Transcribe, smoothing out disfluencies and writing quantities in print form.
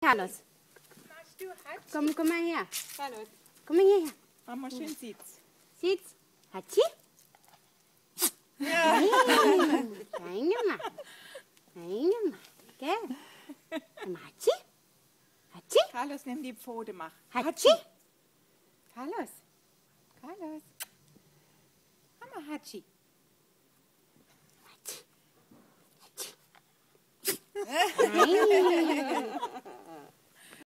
Carlos, Machst du Hatschi? komm mal her. Carlos, Komm mal hierher. mach mal schön Sitz. Sitz. Hatschi? Ja. Hey, fein gemacht. Fein gemacht. Gell? Hatschi? Hatschi? Carlos, nimm die Pfote, mach. Hatschi? Carlos. Carlos. Mach mal Hatschi. Hatschi. Hatschi. Nein.